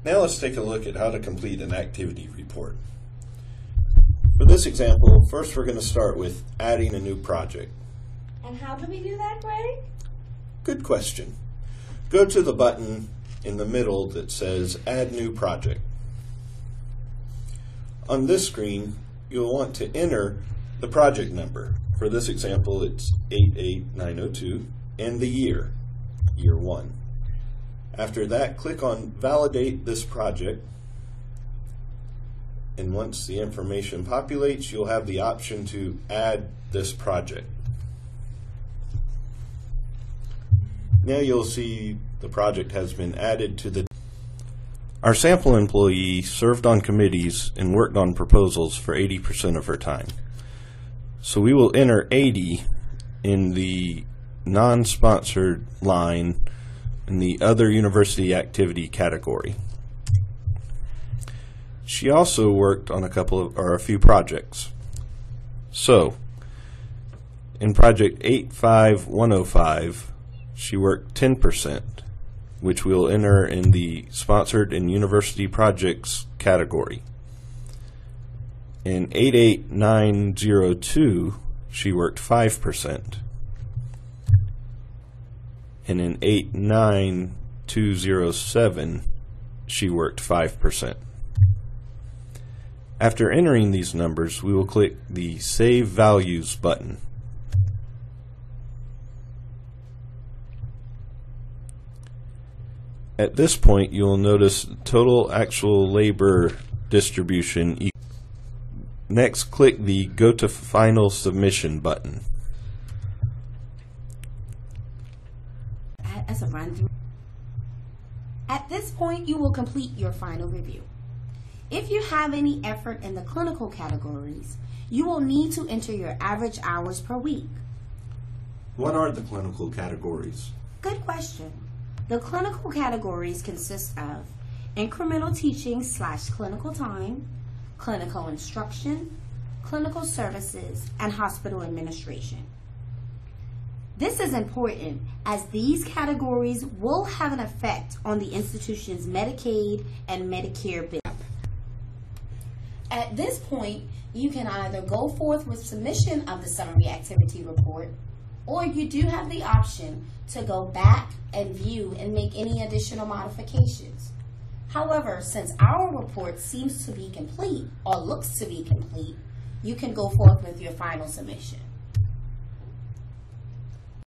Now let's take a look at how to complete an activity report. For this example, first we're going to start with adding a new project. And how do we do that, Greg? Good question. Go to the button in the middle that says Add New Project. On this screen, you'll want to enter the project number. For this example, it's 88902 and the year 1. After that, click on Validate this project, and once the information populates, you'll have the option to add this project. Now you'll see the project has been added to the. Our sample employee served on committees and worked on proposals for 80% of her time. So we will enter 80 in the non-sponsored line in the other university activity category. She also worked on a few projects. So in project 85105, she worked 10%, which we'll enter in the sponsored and university projects category. In 88902, she worked 5%. And in 89207, she worked 5%. After entering these numbers, we will click the Save Values button. At this point, you'll notice total actual labor distribution. Next, click the Go to Final Submission button. As a run-through. At this point, you will complete your final review. If you have any effort in the clinical categories, you will need to enter your average hours per week. What are the clinical categories? Good question. The clinical categories consist of incremental teaching / clinical time, clinical instruction, clinical services, and hospital administration. This is important as these categories will have an effect on the institution's Medicaid and Medicare bill. At this point, you can either go forth with submission of the summary activity report, or you do have the option to go back and view and make any additional modifications. However, since our report seems to be complete or looks to be complete, you can go forth with your final submission.